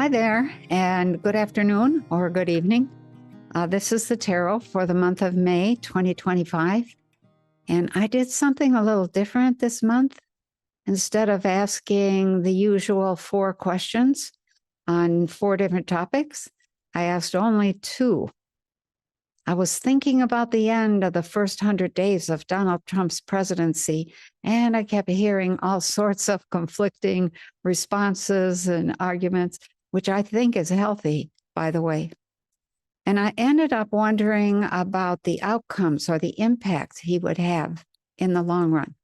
Hi there, and good afternoon or good evening. This is the tarot for the month of May 2025. And I did something a little different this month. Instead of asking the usual 4 questions on 4 different topics, I asked only 2. I was thinking about the end of the first 100 days of Donald Trump's presidency, and I kept hearing all sorts of conflicting responses and arguments, which I think is healthy, by the way. And I ended up wondering about the outcomes or the impact he would have in the long run.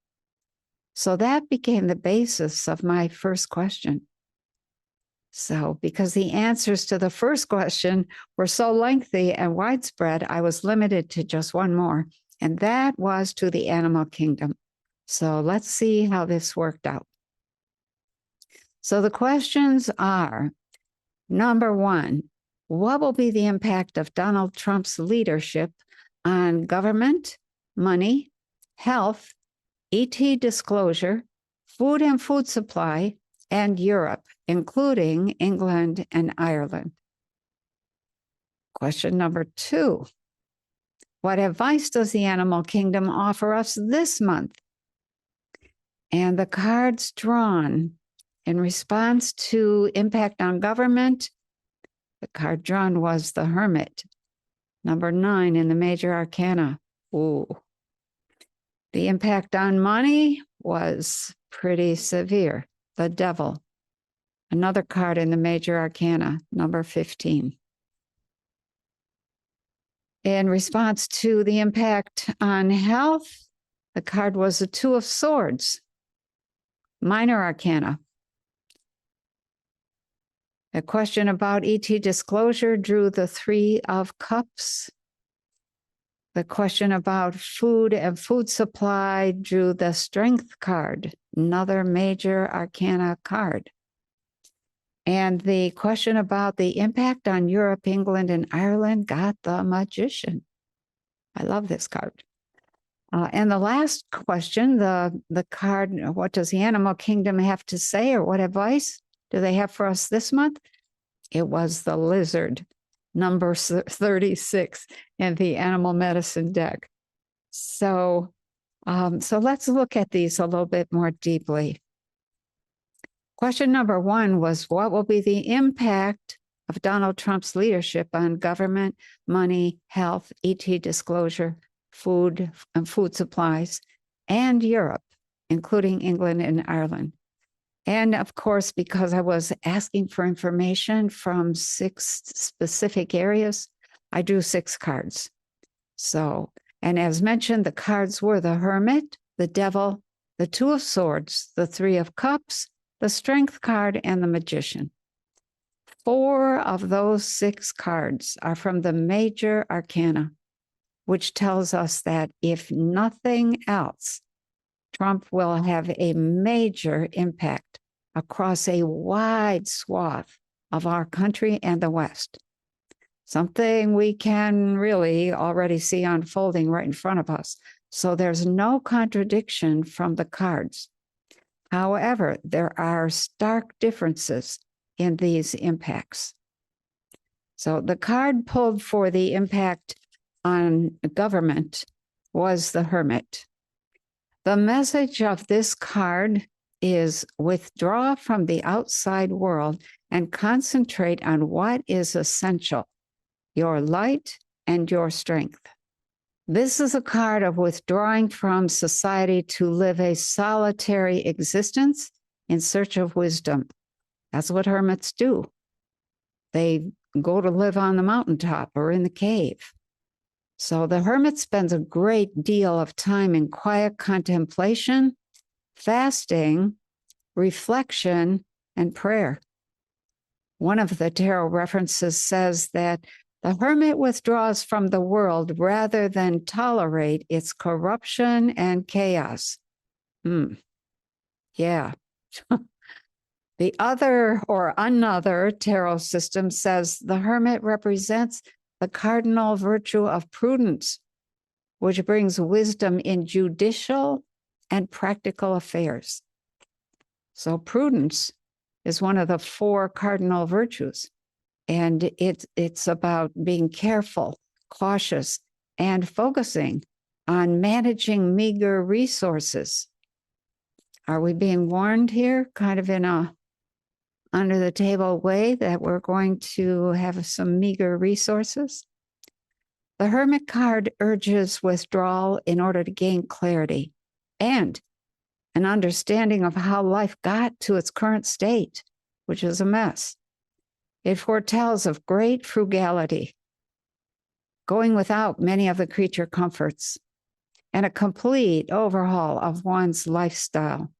So that became the basis of my first question. So, because the answers to the first question were so lengthy and widespread, I was limited to just one more, and that was to the animal kingdom. So let's see how this worked out. So the questions are, number 1, what will be the impact of Donald Trump's leadership on government, money, health, ET disclosure, food and food supply, and Europe, including England and Ireland? Question number 2, what advice does the animal kingdom offer us this month? And the cards drawn in response to impact on government, the card drawn was the Hermit, number 9 in the major arcana. Ooh. The impact on money was pretty severe, the Devil, another card in the major arcana, number 15. In response to the impact on health, the card was the 2 of Swords, minor arcana. A question about ET disclosure drew the 3 of Cups. The question about food and food supply drew the Strength card, another major arcana card. And the question about the impact on Europe, England, and Ireland got the Magician. I love this card. And the last question, the card, what does the animal kingdom have to say, or what advice do they have for us this month? It was the Lizard, number 36 in the animal medicine deck. So let's look at these a little bit more deeply. Question number 1 was, what will be the impact of Donald Trump's leadership on government, money, health, ET disclosure, food and food supplies, and Europe, including England and Ireland? And of course, because I was asking for information from 6 specific areas, I drew 6 cards. So, and as mentioned, the cards were the Hermit, the Devil, the 2 of Swords, the 3 of Cups, the Strength card, and the Magician. 4 of those 6 cards are from the major arcana, which tells us that if nothing else, Trump will have a major impact across a wide swath of our country and the West. Something we can really already see unfolding right in front of us. So there's no contradiction from the cards. However, there are stark differences in these impacts. So the card pulled for the impact on government was the Hermit. The message of this card is withdraw from the outside world and concentrate on what is essential, your light and your strength. This is a card of withdrawing from society to live a solitary existence in search of wisdom. That's what hermits do. They go to live on the mountaintop or in the cave. So the hermit spends a great deal of time in quiet contemplation, fasting, reflection, and prayer. One of the tarot references says that the hermit withdraws from the world rather than tolerate its corruption and chaos. Yeah. The other or another tarot system says the hermit represents the cardinal virtue of prudence, which brings wisdom in judicial and practical affairs. So prudence is one of the 4 cardinal virtues. And it's about being careful, cautious, and focusing on managing meager resources. Are we being warned here, kind of in a under the table way, that we're going to have some meager resources? The Hermit card urges withdrawal in order to gain clarity and an understanding of how life got to its current state, which is a mess. It foretells of great frugality, going without many of the creature comforts, and a complete overhaul of one's lifestyle.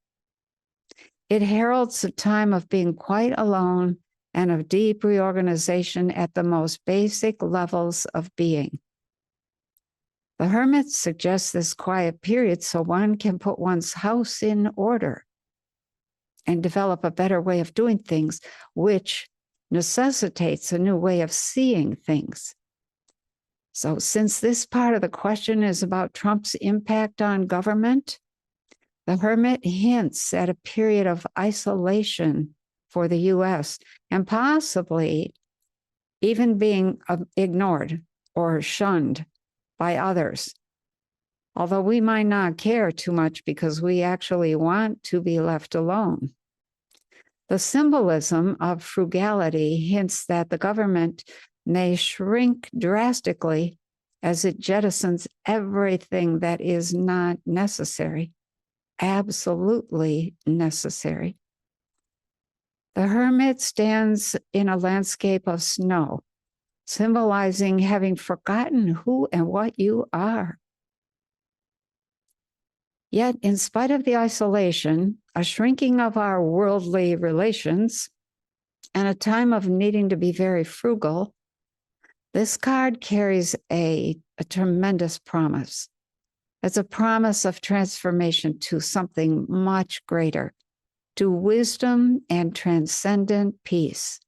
It heralds a time of being quite alone and of deep reorganization at the most basic levels of being. The Hermit suggests this quiet period so one can put one's house in order and develop a better way of doing things, which necessitates a new way of seeing things. So since this part of the question is about Trump's impact on government, the Hermit hints at a period of isolation for the U.S. and possibly even being ignored or shunned by others. Although we might not care too much because we actually want to be left alone. The symbolism of frugality hints that the government may shrink drastically as it jettisons everything that is not necessary, absolutely necessary. The Hermit stands in a landscape of snow, symbolizing having forgotten who and what you are. Yet, in spite of the isolation, a shrinking of our worldly relations, and a time of needing to be very frugal, this card carries a tremendous promise. It's a promise of transformation to something much greater, to wisdom and transcendent peace.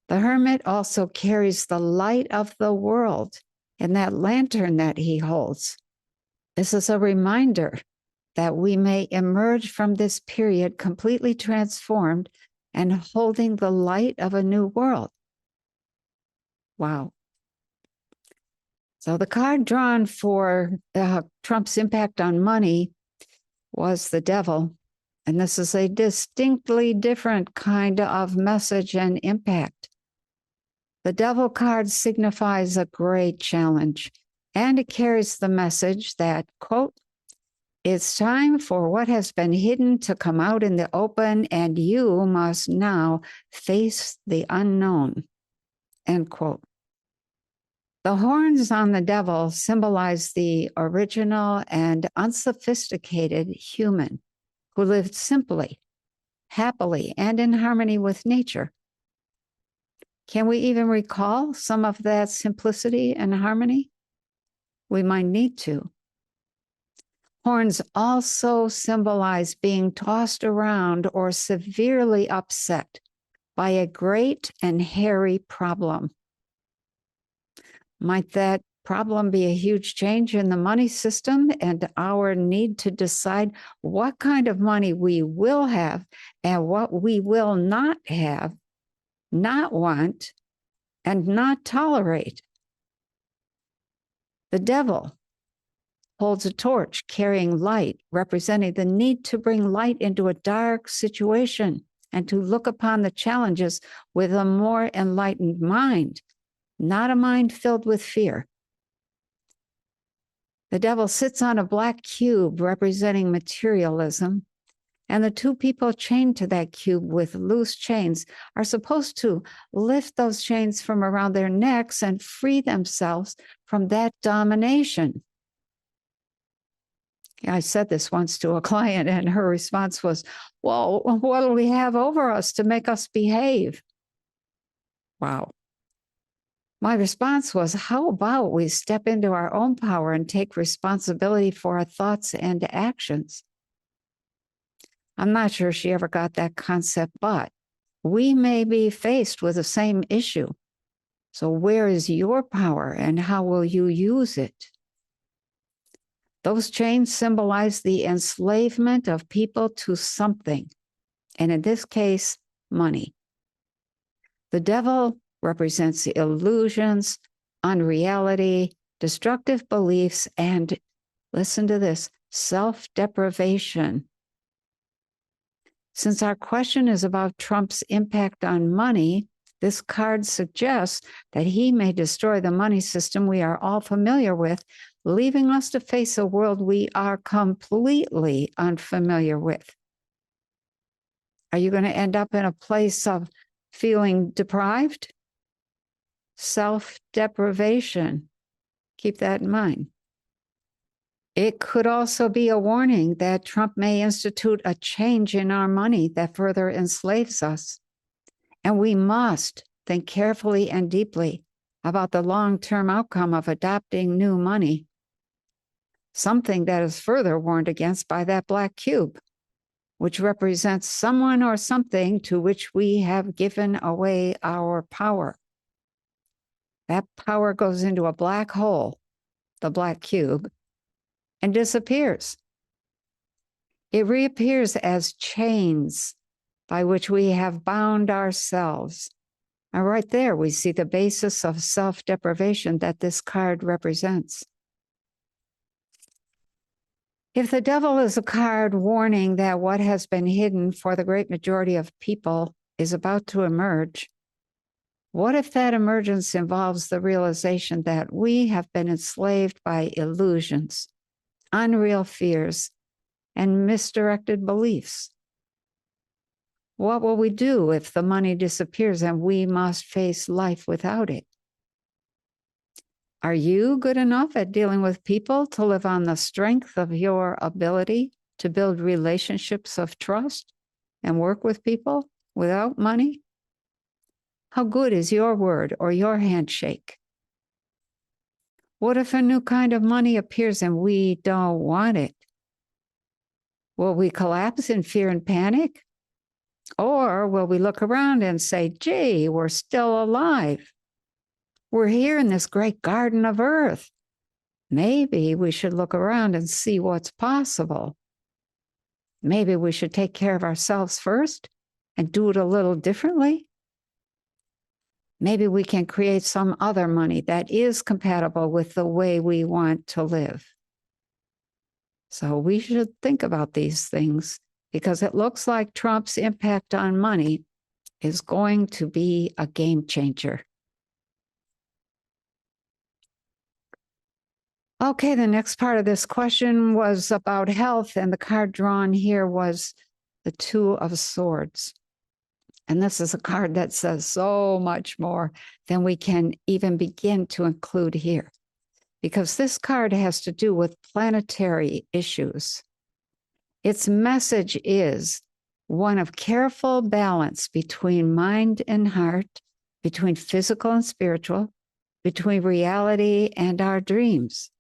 The Hermit also carries the light of the world in that lantern that he holds. This is a reminder that we may emerge from this period completely transformed and holding the light of a new world. Wow. So the card drawn for Trump's impact on money was the Devil. And this is a distinctly different kind of message and impact. The Devil card signifies a great challenge, and it carries the message that, quote, "It's time for what has been hidden to come out in the open, and you must now face the unknown," end quote. The horns on the Devil symbolize the original and unsophisticated human who lived simply, happily, and in harmony with nature. Can we even recall some of that simplicity and harmony? We might need to. Horns also symbolize being tossed around or severely upset by a great and hairy problem. Might that problem be a huge change in the money system and our need to decide what kind of money we will have and what we will not have, not want, and not tolerate? The Devil holds a torch carrying light, representing the need to bring light into a dark situation and to look upon the challenges with a more enlightened mind, not a mind filled with fear. The Devil sits on a black cube representing materialism, and the 2 people chained to that cube with loose chains are supposed to lift those chains from around their necks and free themselves from that domination. I said this once to a client, and her response was, "Well, what do we have over us to make us behave?" Wow. My response was, how about we step into our own power and take responsibility for our thoughts and actions? I'm not sure she ever got that concept, but we may be faced with the same issue. So where is your power and how will you use it? Those chains symbolize the enslavement of people to something, and in this case, money. The devil represents illusions, unreality, destructive beliefs, and, listen to this, self-deprivation. Since our question is about Trump's impact on money, this card suggests that he may destroy the money system we are all familiar with, leaving us to face a world we are completely unfamiliar with. Are you going to end up in a place of feeling deprived? Self-deprivation. Keep that in mind. It could also be a warning that Trump may institute a change in our money that further enslaves us. And we must think carefully and deeply about the long-term outcome of adopting new money, something that is further warned against by that black cube, which represents someone or something to which we have given away our power. That power goes into a black hole, the black cube, and disappears. It reappears as chains by which we have bound ourselves. And right there, we see the basis of self-deprivation that this card represents. If the devil is a card warning that what has been hidden for the great majority of people is about to emerge, what if that emergence involves the realization that we have been enslaved by illusions, unreal fears, and misdirected beliefs? What will we do if the money disappears and we must face life without it? Are you good enough at dealing with people to live on the strength of your ability to build relationships of trust and work with people without money? How good is your word or your handshake? What if a new kind of money appears and we don't want it? Will we collapse in fear and panic? Or will we look around and say, gee, we're still alive. We're here in this great garden of earth. Maybe we should look around and see what's possible. Maybe we should take care of ourselves first and do it a little differently. Maybe we can create some other money that is compatible with the way we want to live. So we should think about these things, because it looks like Trump's impact on money is going to be a game changer. Okay, the next part of this question was about health, and the card drawn here was the Two of Swords. And this is a card that says so much more than we can even begin to include here, because this card has to do with planetary issues. Its message is one of careful balance between mind and heart, between physical and spiritual, between reality and our dreams.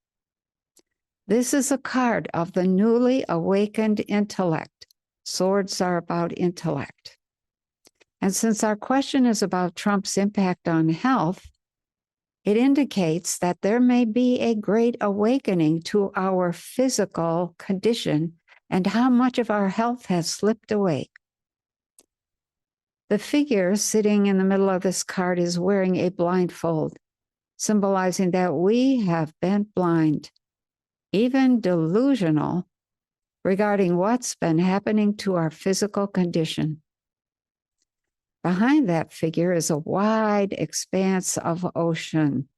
This is a card of the newly awakened intellect. Swords are about intellect. And since our question is about Trump's impact on health, it indicates that there may be a great awakening to our physical condition and how much of our health has slipped away. The figure sitting in the middle of this card is wearing a blindfold, symbolizing that we have been blind, even delusional, regarding what's been happening to our physical condition. Behind that figure is a wide expanse of ocean.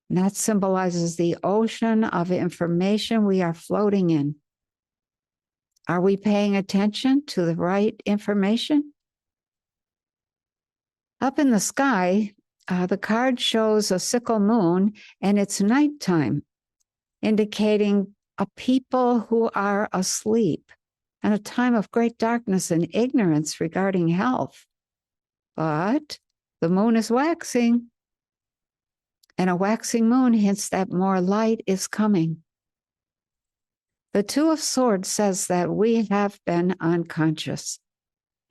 And that symbolizes the ocean of information we are floating in. Are we paying attention to the right information? Up in the sky, the card shows a sickle moon, and it's nighttime, indicating a people who are asleep and a time of great darkness and ignorance regarding health. But the moon is waxing, and a waxing moon hints that more light is coming. The Two of Swords says that we have been unconscious,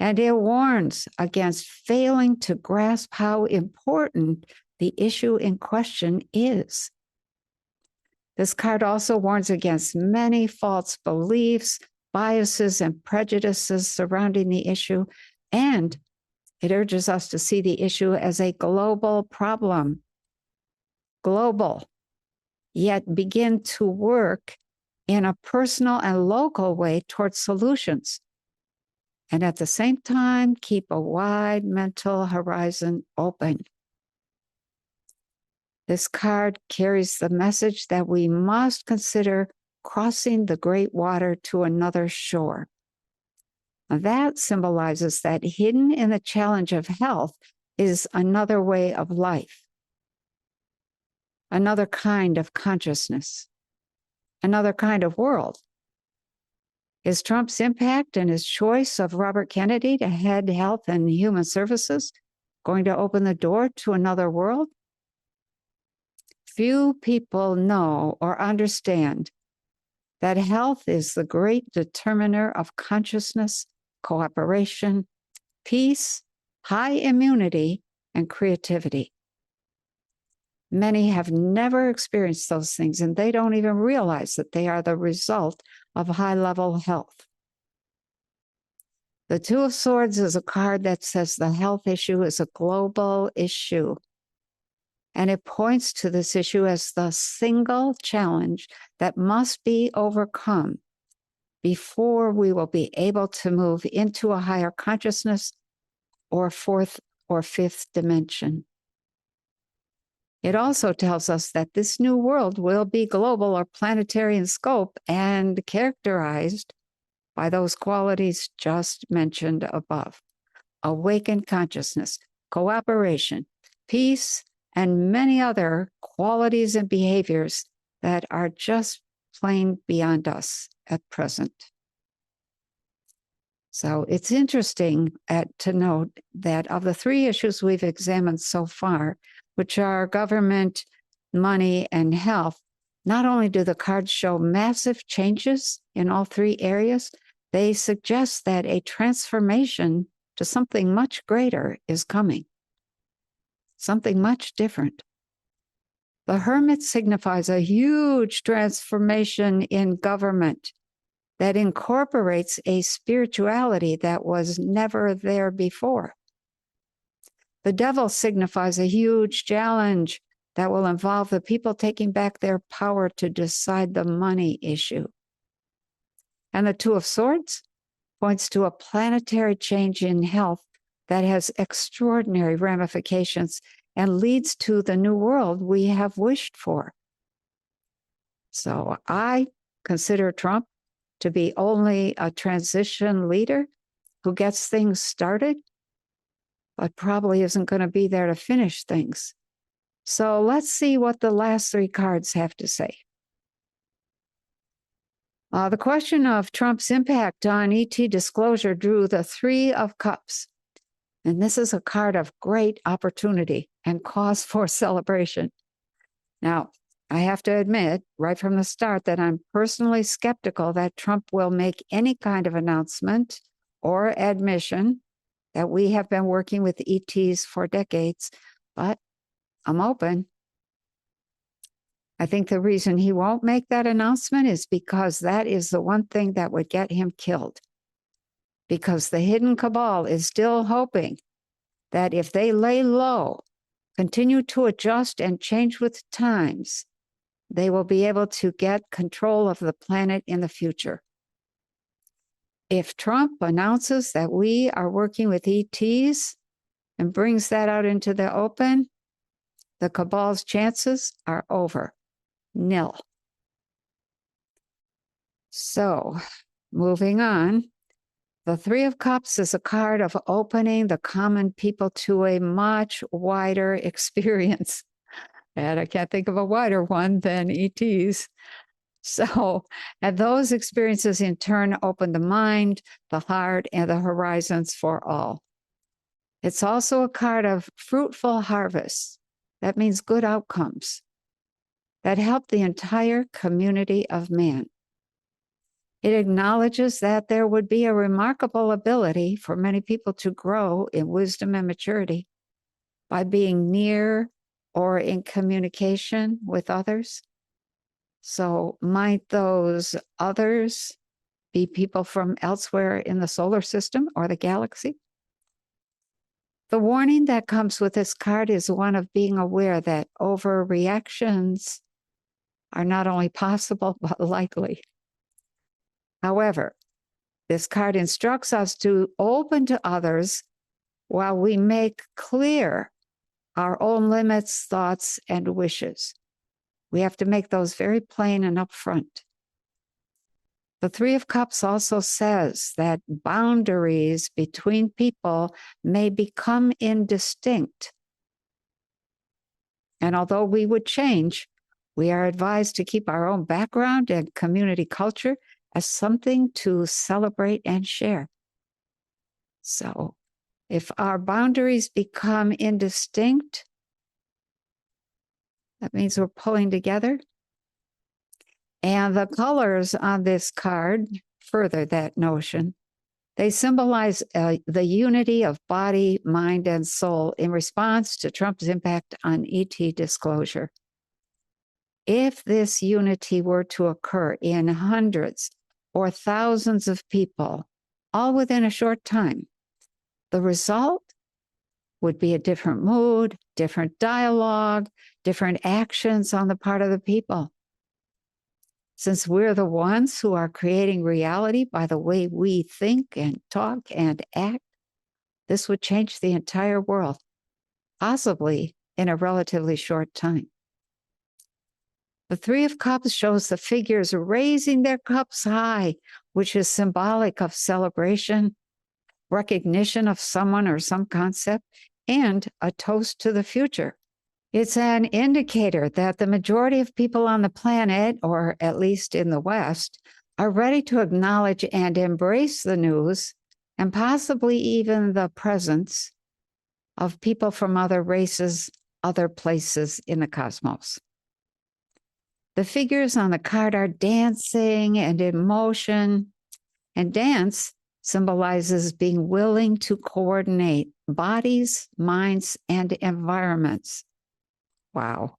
and it warns against failing to grasp how important the issue in question is. This card also warns against many false beliefs, biases and prejudices surrounding the issue, and it urges us to see the issue as a global problem, global, yet begin to work in a personal and local way towards solutions. And at the same time, keep a wide mental horizon open. This card carries the message that we must consider crossing the great water to another shore. Now, that symbolizes that hidden in the challenge of health is another way of life, another kind of consciousness, another kind of world. Is Trump's impact and his choice of Robert Kennedy to head Health and Human Services going to open the door to another world? Few people know or understand that health is the great determiner of consciousness, cooperation, peace, high immunity, and creativity. Many have never experienced those things, and they don't even realize that they are the result of high-level health. The Two of Swords is a card that says the health issue is a global issue. And it points to this issue as the single challenge that must be overcome before we will be able to move into a higher consciousness or fourth or fifth dimension. It also tells us that this new world will be global or planetary in scope and characterized by those qualities just mentioned above: awakened consciousness, cooperation, peace, and many other qualities and behaviors that are just plain beyond us at present. So it's interesting to note that of the three issues we've examined so far, which are government, money, and health, not only do the cards show massive changes in all three areas, they suggest that a transformation to something much greater is coming. Something much different. The Hermit signifies a huge transformation in government that incorporates a spirituality that was never there before. The Devil signifies a huge challenge that will involve the people taking back their power to decide the money issue. And the Two of Swords points to a planetary change in health that has extraordinary ramifications and leads to the new world we have wished for. So I consider Trump to be only a transition leader who gets things started, but probably isn't going to be there to finish things. So let's see what the last three cards have to say. The question of Trump's impact on ET disclosure drew the Three of Cups. And this is a card of great opportunity and cause for celebration. Now, I have to admit right from the start that I'm personally skeptical that Trump will make any kind of announcement or admission that we have been working with ETs for decades, but I'm open. I think the reason he won't make that announcement is because that is the one thing that would get him killed. Because the hidden cabal is still hoping that if they lay low, continue to adjust and change with times, they will be able to get control of the planet in the future. If Trump announces that we are working with ETs and brings that out into the open, the cabal's chances are over. Nil. So, moving on. The Three of Cups is a card of opening the common people to a much wider experience. And I can't think of a wider one than ETs. So, and those experiences in turn open the mind, the heart, and the horizons for all. It's also a card of fruitful harvests. That means good outcomes that help the entire community of man. It acknowledges that there would be a remarkable ability for many people to grow in wisdom and maturity by being near or in communication with others. So might those others be people from elsewhere in the solar system or the galaxy. The warning that comes with this card is one of being aware that overreactions are not only possible, but likely. However, this card instructs us to open to others while we make clear our own limits, thoughts, and wishes. We have to make those very plain and upfront. The Three of Cups also says that boundaries between people may become indistinct. And although we would change, we are advised to keep our own background and community culture as something to celebrate and share. So, if our boundaries become indistinct, that means we're pulling together. And the colors on this card further that notion. They symbolize the unity of body, mind, and soul in response to Trump's impact on ET disclosure. If this unity were to occur in hundreds or thousands of people, all within a short time, the result would be a different mood, different dialogue, different actions on the part of the people. Since we're the ones who are creating reality by the way we think and talk and act, this would change the entire world, possibly in a relatively short time. The Three of Cups shows the figures raising their cups high, which is symbolic of celebration, recognition of someone or some concept, and a toast to the future. It's an indicator that the majority of people on the planet, or at least in the West, are ready to acknowledge and embrace the news and possibly even the presence of people from other races, other places in the cosmos. The figures on the card are dancing and in motion, and dance symbolizes being willing to coordinate bodies, minds, and environments. Wow.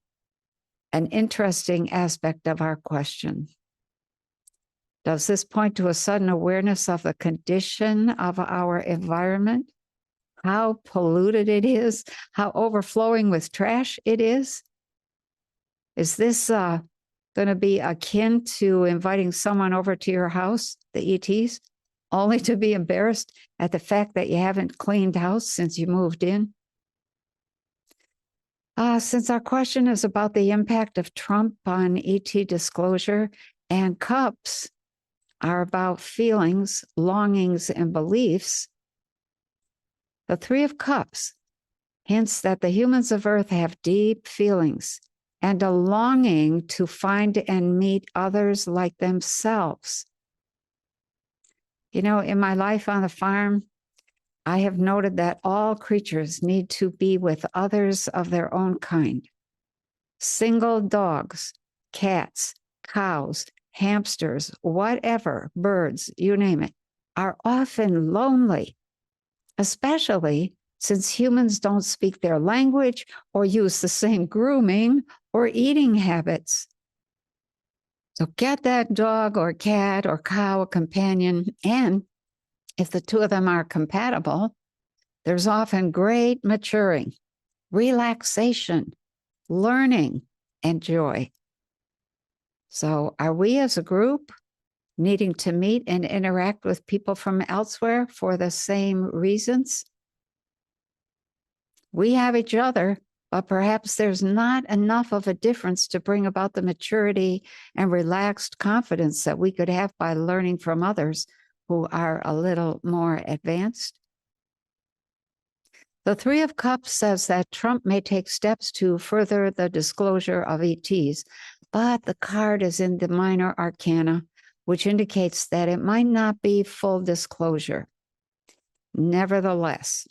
An interesting aspect of our question. Does this point to a sudden awareness of the condition of our environment? How polluted it is? How overflowing with trash it is? Is this going to be akin to inviting someone over to your house, the ETs, only to be embarrassed at the fact that you haven't cleaned house since you moved in? Since our question is about the impact of Trump on ET disclosure, and cups are about feelings, longings, and beliefs, the Three of Cups hints that the humans of Earth have deep feelings and a longing to find and meet others like themselves. You know, in my life on the farm, I have noted that all creatures need to be with others of their own kind. Single dogs, cats, cows, hamsters, whatever, birds, you name it, are often lonely, especially since humans don't speak their language or use the same grooming or eating habits. So get that dog or cat or cow a companion, and if the two of them are compatible, there's often great maturing, relaxation, learning, and joy. So are we as a group needing to meet and interact with people from elsewhere for the same reasons? We have each other, but perhaps there's not enough of a difference to bring about the maturity and relaxed confidence that we could have by learning from others who are a little more advanced. The Three of Cups says that Trump may take steps to further the disclosure of ETs, but the card is in the minor arcana, which indicates that it might not be full disclosure. Nevertheless,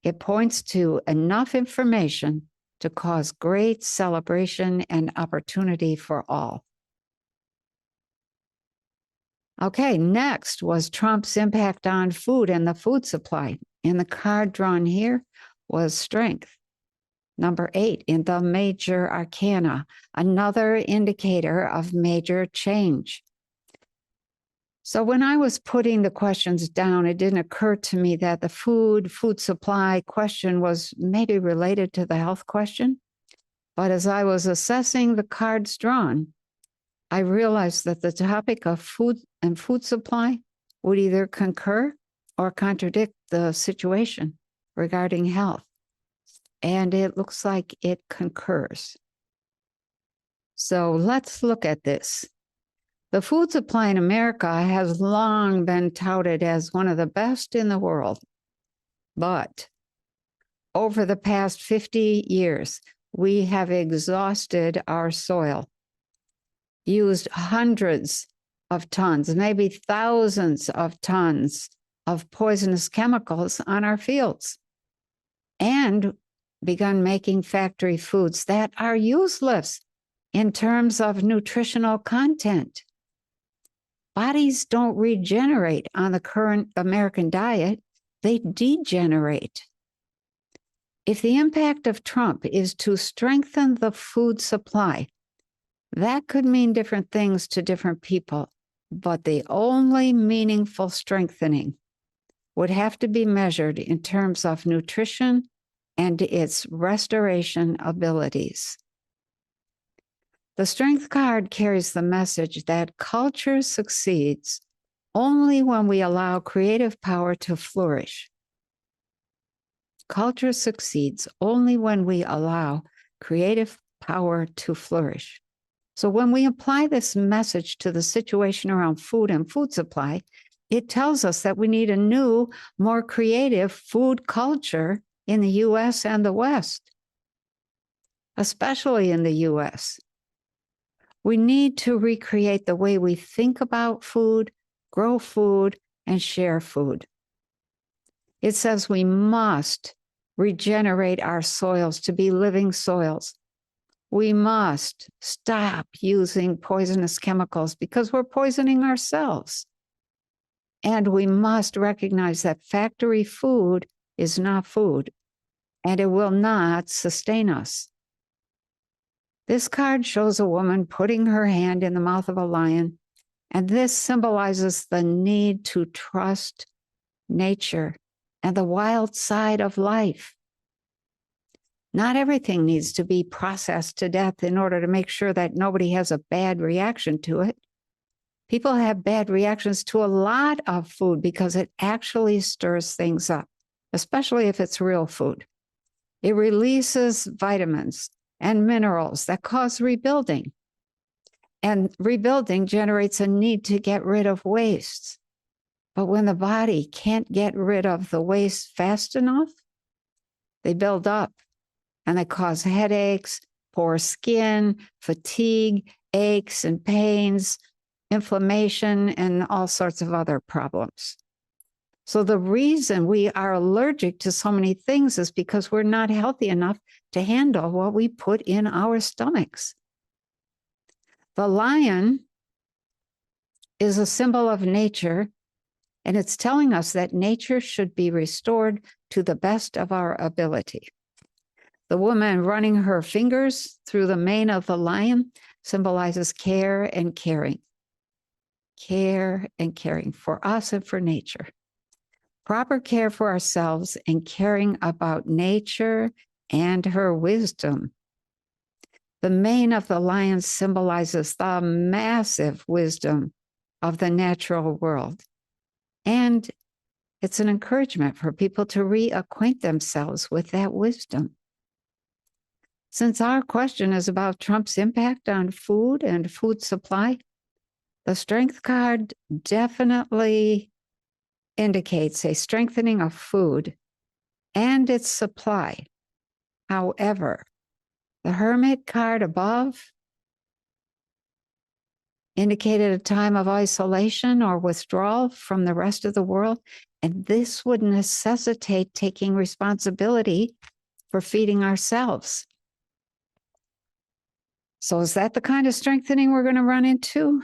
it points to enough information to cause great celebration and opportunity for all. Okay, next was Trump's impact on food and the food supply. And the card drawn here was strength. Number 8 in the major arcana, another indicator of major change. So when I was putting the questions down, it didn't occur to me that the food supply question was maybe related to the health question. But as I was assessing the cards drawn, I realized that the topic of food and food supply would either concur or contradict the situation regarding health. And it looks like it concurs. So let's look at this. The food supply in America has long been touted as one of the best in the world. But over the past 50 years, we have exhausted our soil, used hundreds of tons, maybe thousands of tons of poisonous chemicals on our fields, and begun making factory foods that are useless in terms of nutritional content. Bodies don't regenerate on the current American diet, they degenerate. If the impact of Trump is to strengthen the food supply, that could mean different things to different people, but the only meaningful strengthening would have to be measured in terms of nutrition and its restoration abilities. The Strength card carries the message that culture succeeds only when we allow creative power to flourish. Culture succeeds only when we allow creative power to flourish. So when we apply this message to the situation around food and food supply, it tells us that we need a new, more creative food culture in the US and the West, especially in the US. We need to recreate the way we think about food, grow food, and share food. It says we must regenerate our soils to be living soils. We must stop using poisonous chemicals because we're poisoning ourselves. And we must recognize that factory food is not food, and it will not sustain us. This card shows a woman putting her hand in the mouth of a lion, and this symbolizes the need to trust nature and the wild side of life. Not everything needs to be processed to death in order to make sure that nobody has a bad reaction to it. People have bad reactions to a lot of food because it actually stirs things up, especially if it's real food. It releases vitamins and minerals that cause rebuilding. And rebuilding generates a need to get rid of waste. But when the body can't get rid of the waste fast enough, they build up and they cause headaches, poor skin, fatigue, aches and pains, inflammation, and all sorts of other problems. So the reason we are allergic to so many things is because we're not healthy enough to handle what we put in our stomachs. The lion is a symbol of nature, and it's telling us that nature should be restored to the best of our ability. The woman running her fingers through the mane of the lion symbolizes care and caring. Care and caring for us and for nature. Proper care for ourselves and caring about nature and her wisdom. The mane of the lion symbolizes the massive wisdom of the natural world. And it's an encouragement for people to reacquaint themselves with that wisdom. Since our question is about Trump's impact on food and food supply, the Strength card definitely indicates a strengthening of food and its supply. However, the Hermit card above indicated a time of isolation or withdrawal from the rest of the world, and this would necessitate taking responsibility for feeding ourselves. So is that the kind of strengthening we're going to run into?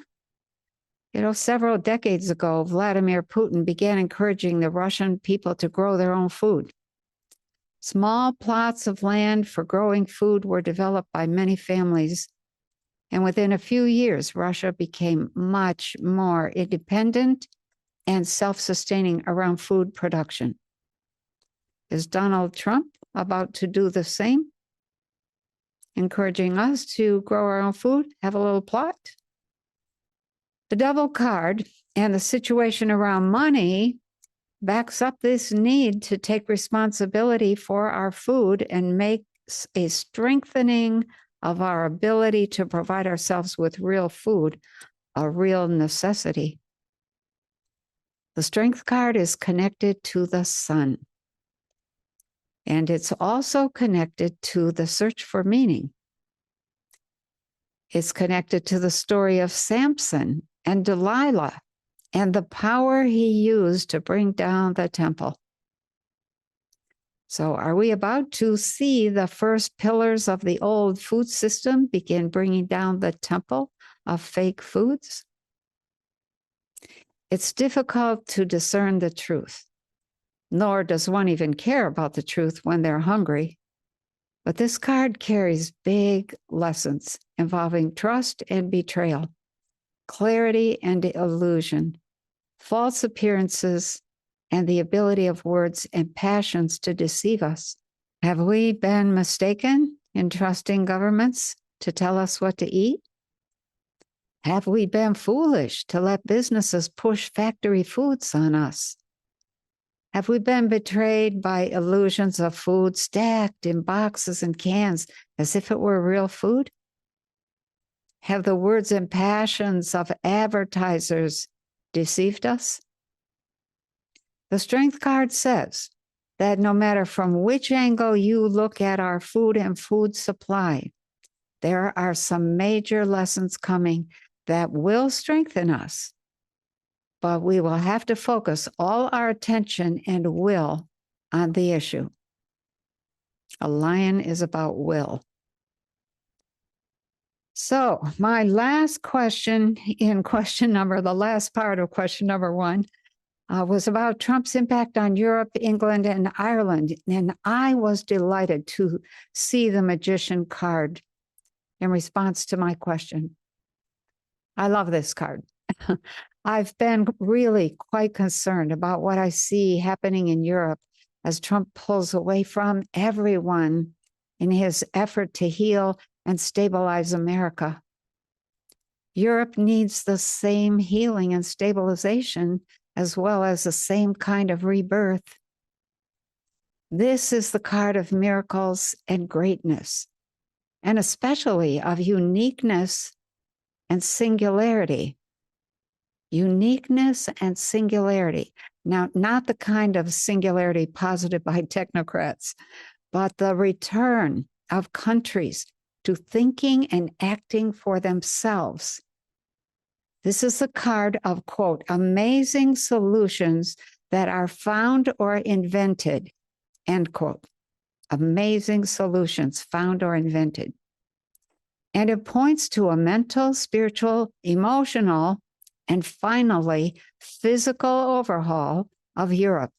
You know, several decades ago, Vladimir Putin began encouraging the Russian people to grow their own food. Small plots of land for growing food were developed by many families And within a few years, Russia became much more independent and self-sustaining around food production. Is Donald Trump about to do the same? Encouraging us to grow our own food, have a little plot? The devil card and the situation around money backs up this need to take responsibility for our food and make a strengthening of our ability to provide ourselves with real food a real necessity. The strength card is connected to the sun. And it's also connected to the search for meaning. It's connected to the story of Samson and Delilah and the power he used to bring down the temple. So are we about to see the first pillars of the old food system begin bringing down the temple of fake foods? It's difficult to discern the truth, nor does one even care about the truth when they're hungry. But this card carries big lessons involving trust and betrayal, clarity and illusion, false appearances, and the ability of words and passions to deceive us. Have we been mistaken in trusting governments to tell us what to eat? Have we been foolish to let businesses push factory foods on us? Have we been betrayed by illusions of food stacked in boxes and cans as if it were real food? Have the words and passions of advertisers deceived us? The strength card says that no matter from which angle you look at our food and food supply, there are some major lessons coming that will strengthen us. But we will have to focus all our attention and will on the issue. A lion is about will. So my last question in the last part of question number 1 was about Trump's impact on Europe, England, and Ireland. And I was delighted to see the magician card in response to my question. I love this card. I've been really quite concerned about what I see happening in Europe as Trump pulls away from everyone in his effort to heal and stabilize America. Europe needs the same healing and stabilization as well as the same kind of rebirth. This is the card of miracles and greatness, and especially of uniqueness and singularity. Uniqueness and singularity. Now, not the kind of singularity posited by technocrats, but the return of countries to thinking and acting for themselves. This is the card of, quote, amazing solutions that are found or invented, end quote. Amazing solutions found or invented. And it points to a mental, spiritual, emotional, and finally, physical overhaul of Europe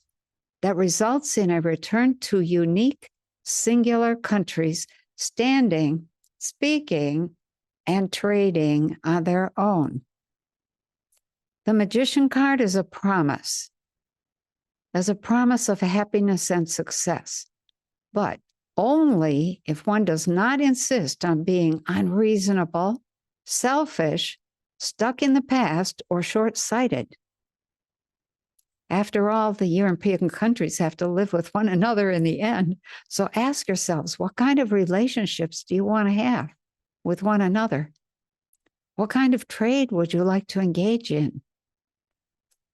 that results in a return to unique, singular countries standing, speaking, and trading on their own. The magician card is a promise. As a promise of happiness and success, but only if one does not insist on being unreasonable, selfish, stuck in the past, or short-sighted. After all, the European countries have to live with one another in the end. So ask yourselves, what kind of relationships do you want to have with one another? What kind of trade would you like to engage in?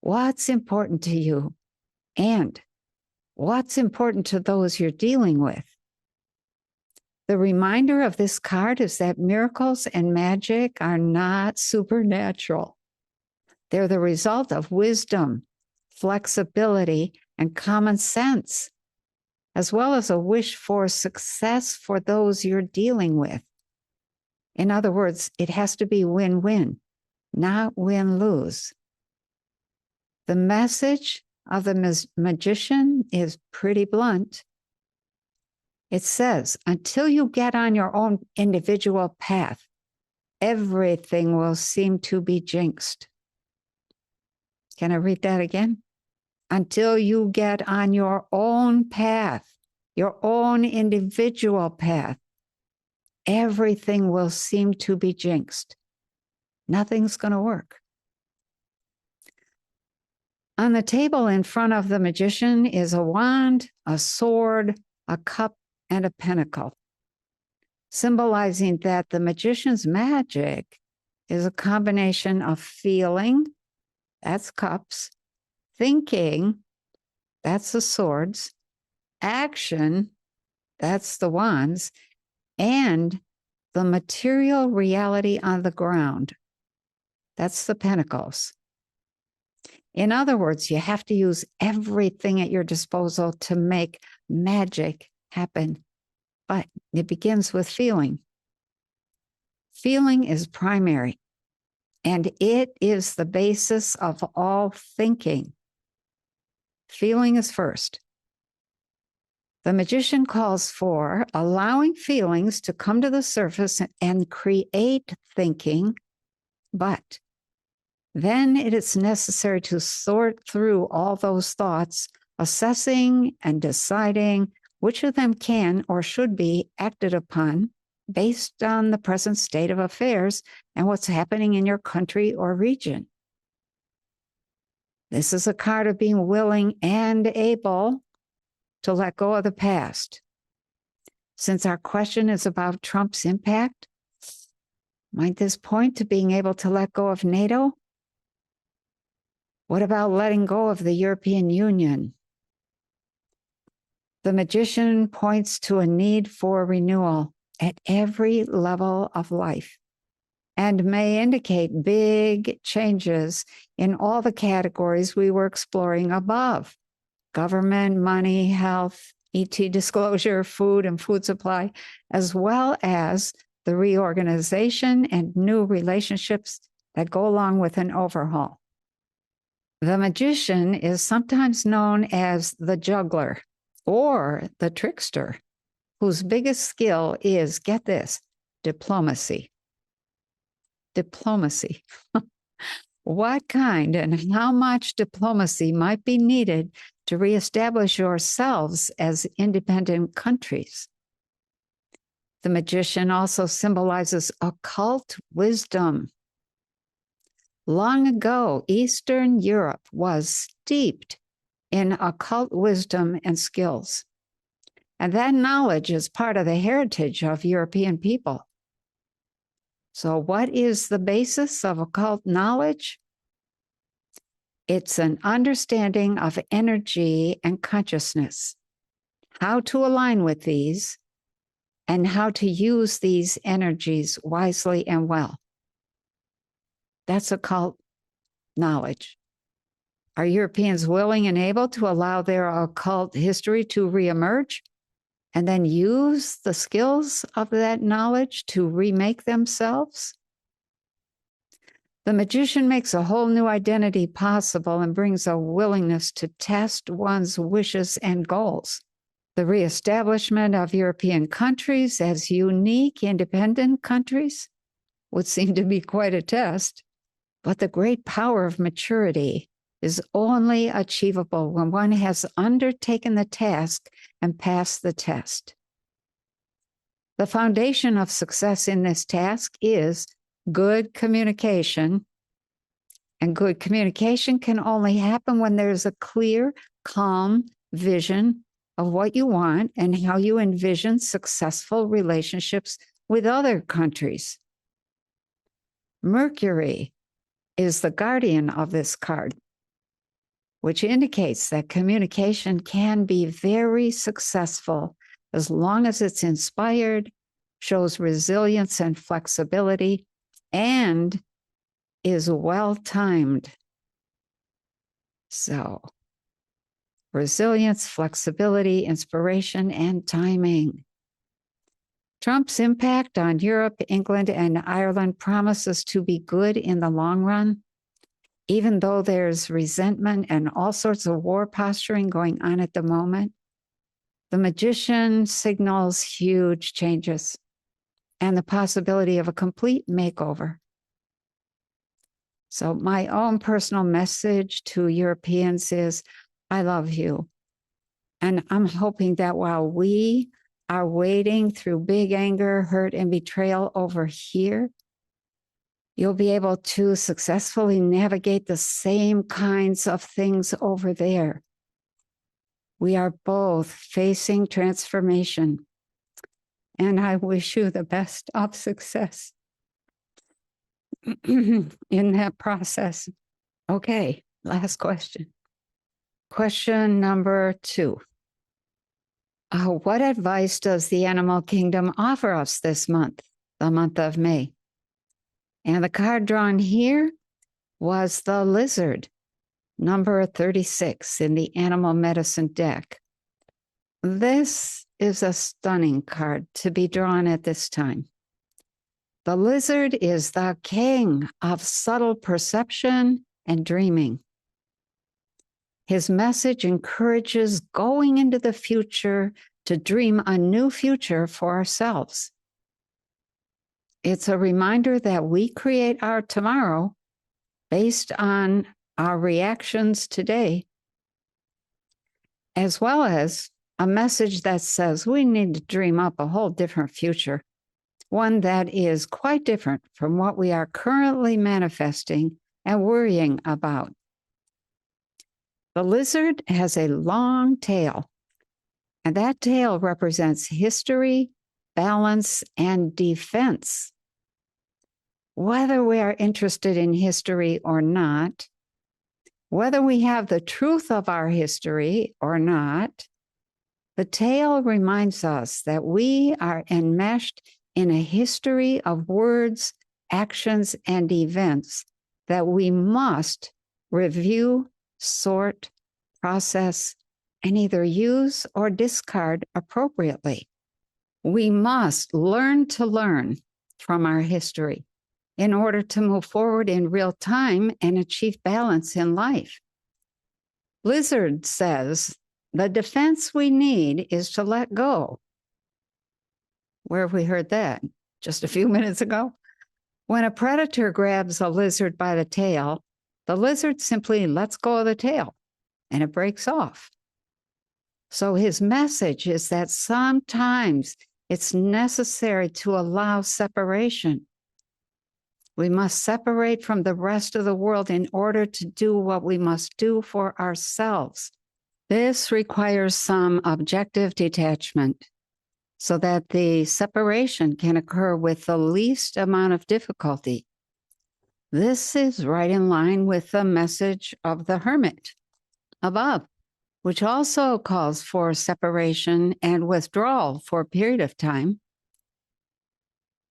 What's important to you? And what's important to those you're dealing with? The reminder of this card is that miracles and magic are not supernatural. They're the result of wisdom, flexibility, and common sense, as well as a wish for success for those you're dealing with. In other words, it has to be win-win, not win-lose. The message of the magician is pretty blunt. It says, until you get on your own individual path, everything will seem to be jinxed. Can I read that again? Until you get on your own path, your own individual path, everything will seem to be jinxed. Nothing's going to work. On the table in front of the magician is a wand, a sword, a cup, and a pentacle, symbolizing that the magician's magic is a combination of feeling, that's cups, thinking, that's the swords, action, that's the wands, and the material reality on the ground, that's the pentacles. In other words, you have to use everything at your disposal to make magic happen. But it begins with feeling. Feeling is primary, and it is the basis of all thinking. Feeling is first. The magician calls for allowing feelings to come to the surface and create thinking, but then it is necessary to sort through all those thoughts, assessing and deciding which of them can or should be acted upon based on the present state of affairs and what's happening in your country or region. This is a card of being willing and able to let go of the past. Since our question is about Trump's impact, might this point to being able to let go of NATO? What about letting go of the European Union? The magician points to a need for renewal at every level of life and may indicate big changes in all the categories we were exploring above: government, money, health, ET disclosure, food and food supply, as well as the reorganization and new relationships that go along with an overhaul. The magician is sometimes known as the juggler or the trickster, whose biggest skill is, get this, diplomacy. Diplomacy. What kind and how much diplomacy might be needed to reestablish yourselves as independent countries? The magician also symbolizes occult wisdom. Long ago, Eastern Europe was steeped in occult wisdom and skills. And that knowledge is part of the heritage of European people. So what is the basis of occult knowledge? It's an understanding of energy and consciousness, how to align with these, and how to use these energies wisely and well. That's occult knowledge. Are Europeans willing and able to allow their occult history to reemerge and then use the skills of that knowledge to remake themselves? The magician makes a whole new identity possible and brings a willingness to test one's wishes and goals. The reestablishment of European countries as unique, independent countries would seem to be quite a test. But the great power of maturity is only achievable when one has undertaken the task and passed the test. The foundation of success in this task is good communication. And good communication can only happen when there's a clear, calm vision of what you want and how you envision successful relationships with other countries. Mercury is the guardian of this card, which indicates that communication can be very successful as long as it's inspired, shows resilience and flexibility, and is well-timed. So, resilience, flexibility, inspiration, and timing. Trump's impact on Europe, England, and Ireland promises to be good in the long run, even though there's resentment and all sorts of war posturing going on at the moment. The magician signals huge changes. and the possibility of a complete makeover. So my own personal message to Europeans is, I love you. And I'm hoping that while we are wading through big anger, hurt, and betrayal over here, you'll be able to successfully navigate the same kinds of things over there. We are both facing transformation, and I wish you the best of success in that process. Okay, last question. Question number 2. What advice does the animal kingdom offer us this month, the month of May? And the card drawn here was the lizard, number 36 in the animal medicine deck. This is a stunning card to be drawn at this time. The lizard is the king of subtle perception and dreaming. His message encourages going into the future to dream a new future for ourselves. It's a reminder that we create our tomorrow based on our reactions today, as well as a message that says we need to dream up a whole different future, one that is quite different from what we are currently manifesting and worrying about. The lizard has a long tail, and that tail represents history, balance, and defense. Whether we are interested in history or not, whether we have the truth of our history or not, the tail reminds us that we are enmeshed in a history of words, actions, and events that we must review, sort, process, and either use or discard appropriately. We must learn to learn from our history in order to move forward in real time and achieve balance in life. Lizard says the defense we need is to let go. Where have we heard that? Just a few minutes ago? When a predator grabs a lizard by the tail, the lizard simply lets go of the tail and it breaks off. So his message is that sometimes it's necessary to allow separation. We must separate from the rest of the world in order to do what we must do for ourselves. This requires some objective detachment so that the separation can occur with the least amount of difficulty. This is right in line with the message of the hermit above, which also calls for separation and withdrawal for a period of time.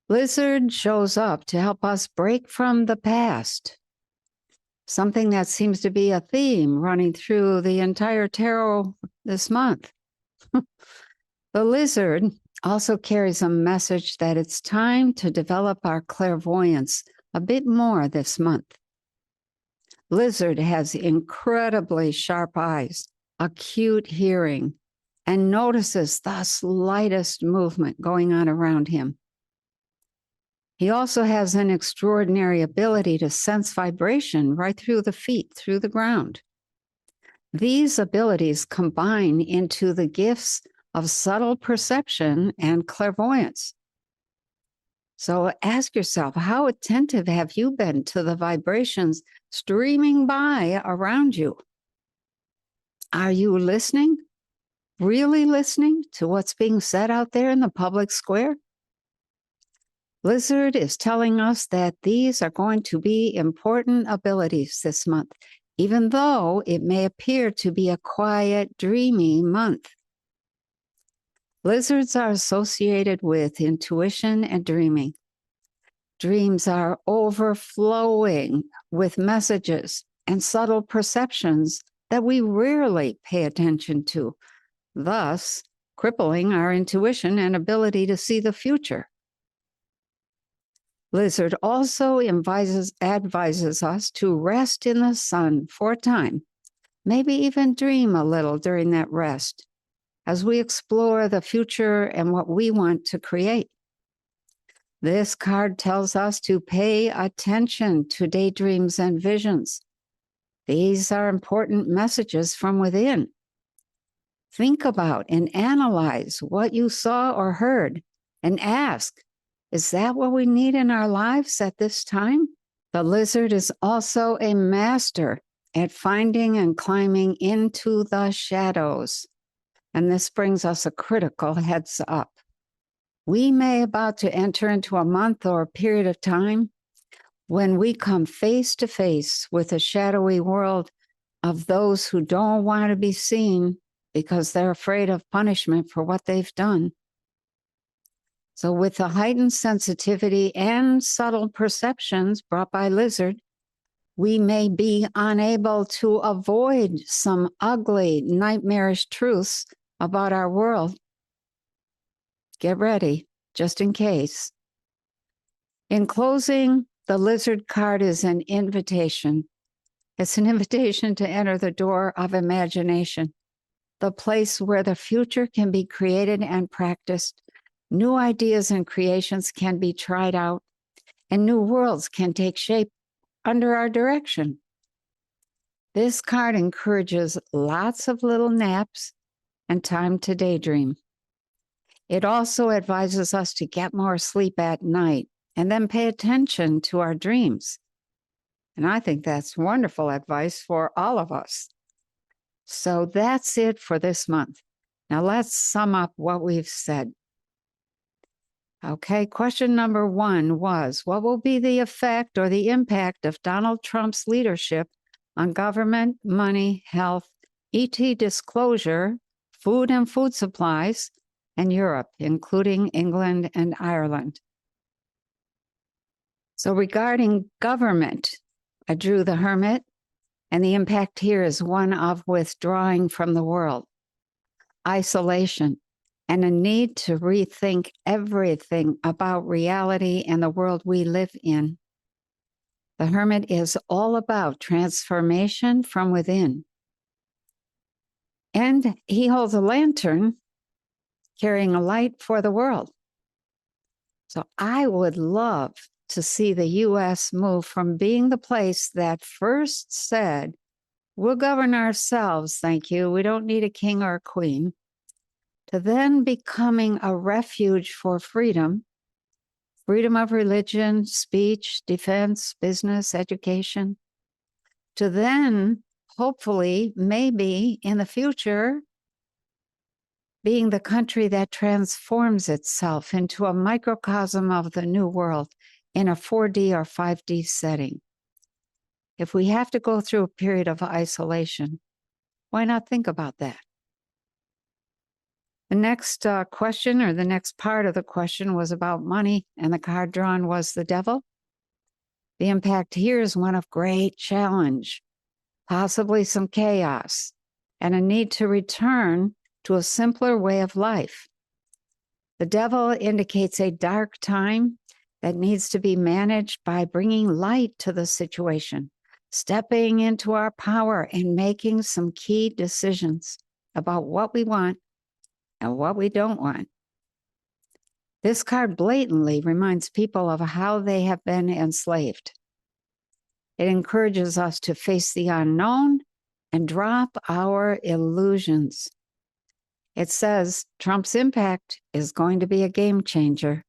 Lizard shows up to help us break from the past, something that seems to be a theme running through the entire tarot this month. The lizard also carries a message that it's time to develop our clairvoyance a bit more this month. Lizard has incredibly sharp eyes, acute hearing, and notices the slightest movement going on around him. He also has an extraordinary ability to sense vibration right through the feet, through the ground. These abilities combine into the gifts of subtle perception and clairvoyance. So ask yourself, how attentive have you been to the vibrations streaming by around you? Are you listening? Really listening to what's being said out there in the public square? Lizard is telling us that these are going to be important abilities this month, even though it may appear to be a quiet, dreamy month. Lizards are associated with intuition and dreaming. Dreams are overflowing with messages and subtle perceptions that we rarely pay attention to, thus crippling our intuition and ability to see the future. Lizard also advises us to rest in the sun for a time, maybe even dream a little during that rest, as we explore the future and what we want to create. This card tells us to pay attention to daydreams and visions. These are important messages from within. Think about and analyze what you saw or heard and ask, is that what we need in our lives at this time? The lizard is also a master at finding and climbing into the shadows. And this brings us a critical heads up. We may about to enter into a month or a period of time when we come face to face with a shadowy world of those who don't want to be seen because they're afraid of punishment for what they've done. So with the heightened sensitivity and subtle perceptions brought by lizard, we may be unable to avoid some ugly, nightmarish truths about our world. Get ready, just in case. In closing, the lizard card is an invitation. It's an invitation to enter the door of imagination, the place where the future can be created and practiced. New ideas and creations can be tried out, and new worlds can take shape under our direction. This card encourages lots of little naps and time to daydream. It also advises us to get more sleep at night and then pay attention to our dreams. And I think that's wonderful advice for all of us. So that's it for this month. Now let's sum up what we've said. Okay, question number 1 was, what will be the effect or the impact of Donald Trump's leadership on government, money, health, ET disclosure, food and food supplies, and Europe, including England and Ireland? So regarding government, I drew the Hermit, and the impact here is one of withdrawing from the world, isolation, and a need to rethink everything about reality and the world we live in. The Hermit is all about transformation from within. And he holds a lantern carrying a light for the world. So I would love to see the U.S. move from being the place that first said, we'll govern ourselves, thank you, we don't need a king or a queen, to then becoming a refuge for freedom, freedom of religion, speech, defense, business, education, to then hopefully, maybe in the future, being the country that transforms itself into a microcosm of the new world in a 4D or 5D setting. If we have to go through a period of isolation, why not think about that? The next question, or the next part of the question, was about money, and the card drawn was the Devil. The impact here is one of great challenge, possibly some chaos, and a need to return to a simpler way of life. The Devil indicates a dark time that needs to be managed by bringing light to the situation, stepping into our power and making some key decisions about what we want and what we don't want. This card blatantly reminds people of how they have been enslaved. It encourages us to face the unknown and drop our illusions. It says Trump's impact is going to be a game changer.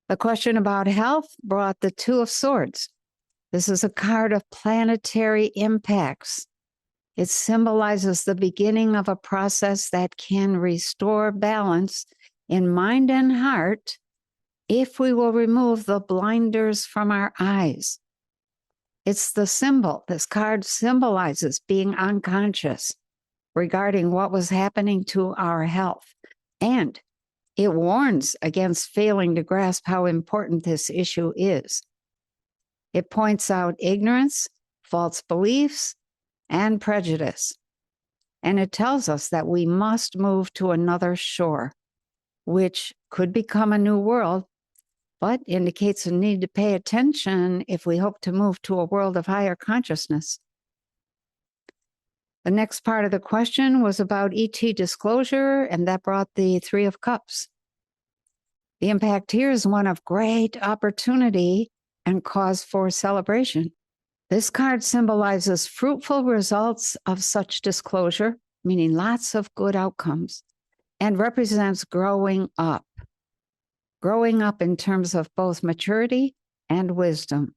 The question about health brought the Two of Swords. This is a card of planetary impacts. It symbolizes the beginning of a process that can restore balance in mind and heart if we will remove the blinders from our eyes. It's the symbol. This card symbolizes being unconscious regarding what was happening to our health. And it warns against failing to grasp how important this issue is. It points out ignorance, false beliefs, and prejudice. And it tells us that we must move to another shore, which could become a new world, but indicates a need to pay attention if we hope to move to a world of higher consciousness. The next part of the question was about ET disclosure, and that brought the Three of Cups. The impact here is one of great opportunity and cause for celebration. This card symbolizes fruitful results of such disclosure, meaning lots of good outcomes, and represents growing up in terms of both maturity and wisdom.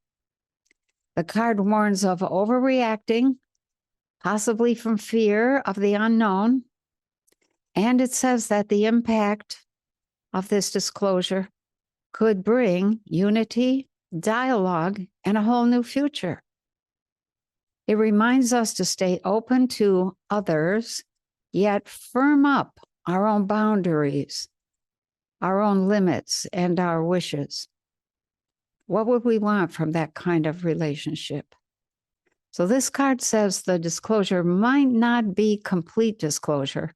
The card warns of overreacting, possibly from fear of the unknown, and it says that the impact of this disclosure could bring unity, dialogue, and a whole new future. It reminds us to stay open to others, yet firm up our own boundaries, our own limits, and our wishes. What would we want from that kind of relationship? So this card says the disclosure might not be complete disclosure,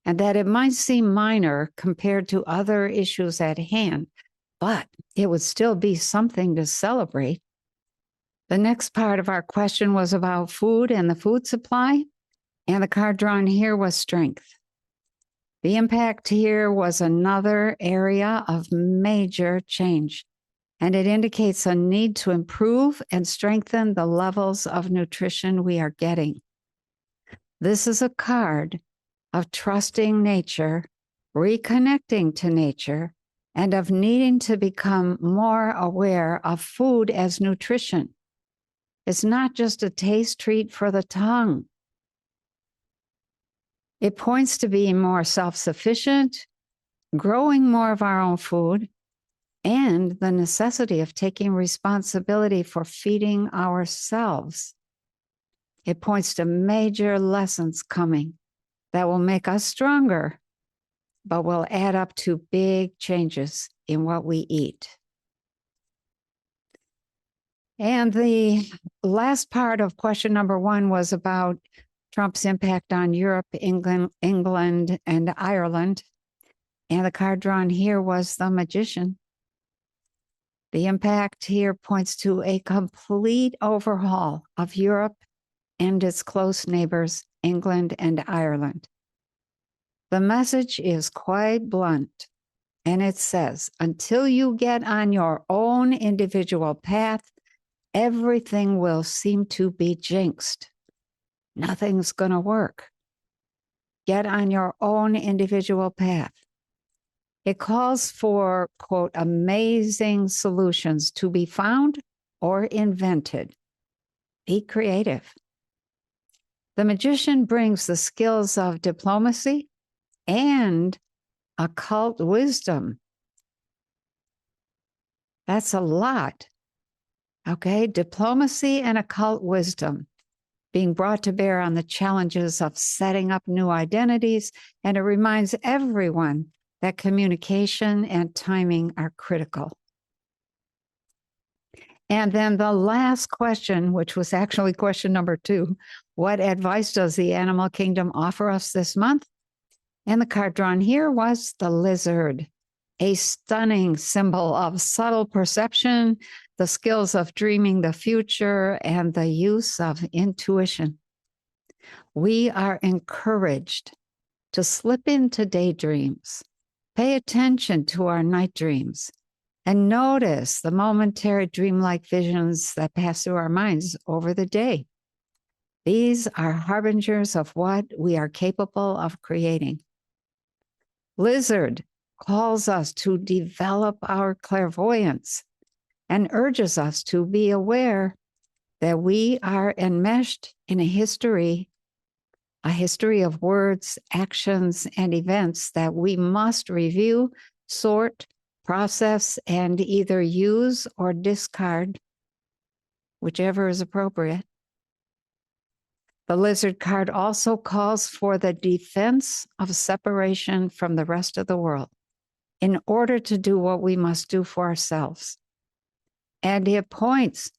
and that it might seem minor compared to other issues at hand, but it would still be something to celebrate. The next part of our question was about food and the food supply, and the card drawn here was strength. The impact here was another area of major change, and it indicates a need to improve and strengthen the levels of nutrition we are getting. This is a card of trusting nature, reconnecting to nature, and of needing to become more aware of food as nutrition. It's not just a taste treat for the tongue. It points to being more self-sufficient, growing more of our own food, and the necessity of taking responsibility for feeding ourselves. It points to major lessons coming that will make us stronger, but will add up to big changes in what we eat. And the last part of question number 1 was about Trump's impact on Europe, England, and Ireland. And the card drawn here was the Magician. The impact here points to a complete overhaul of Europe and its close neighbors, England and Ireland. The message is quite blunt, and it says, until you get on your own individual path, everything will seem to be jinxed. Nothing's going to work. Get on your own individual path. It calls for, quote, amazing solutions to be found or invented. Be creative. The Magician brings the skills of diplomacy and occult wisdom. That's a lot. Okay, diplomacy and occult wisdom being brought to bear on the challenges of setting up new identities, and it reminds everyone that communication and timing are critical. And then the last question, which was actually question number 2, what advice does the animal kingdom offer us this month? And the card drawn here was the lizard, a stunning symbol of subtle perception, the skills of dreaming the future, and the use of intuition. We are encouraged to slip into daydreams, pay attention to our night dreams, and notice the momentary dreamlike visions that pass through our minds over the day. These are harbingers of what we are capable of creating. Lizard calls us to develop our clairvoyance and urges us to be aware that we are enmeshed in a history of words, actions, and events that we must review, sort, process, and either use or discard, whichever is appropriate. The lizard card also calls for the defense of separation from the rest of the world in order to do what we must do for ourselves. And it points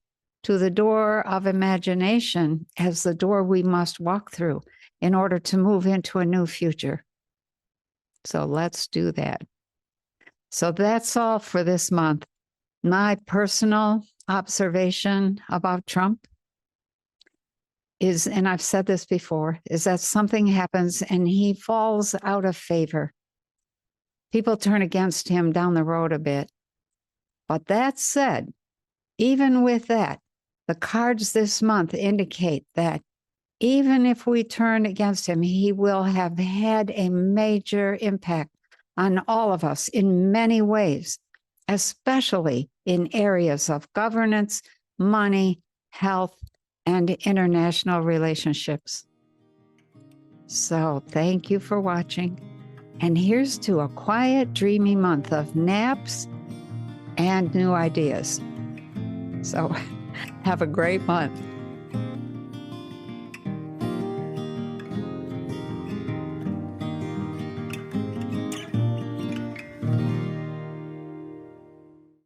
to the door of imagination as the door we must walk through in order to move into a new future. So let's do that. So that's all for this month. My personal observation about Trump is, and I've said this before, is that something happens and he falls out of favor. people turn against him down the road a bit. But that said, even with that, the cards this month indicate that even if we turn against him, he will have had a major impact on all of us in many ways, especially in areas of governance, money, health, and international relationships. So thank you for watching. And here's to a quiet, dreamy month of naps and new ideas. So have a great month.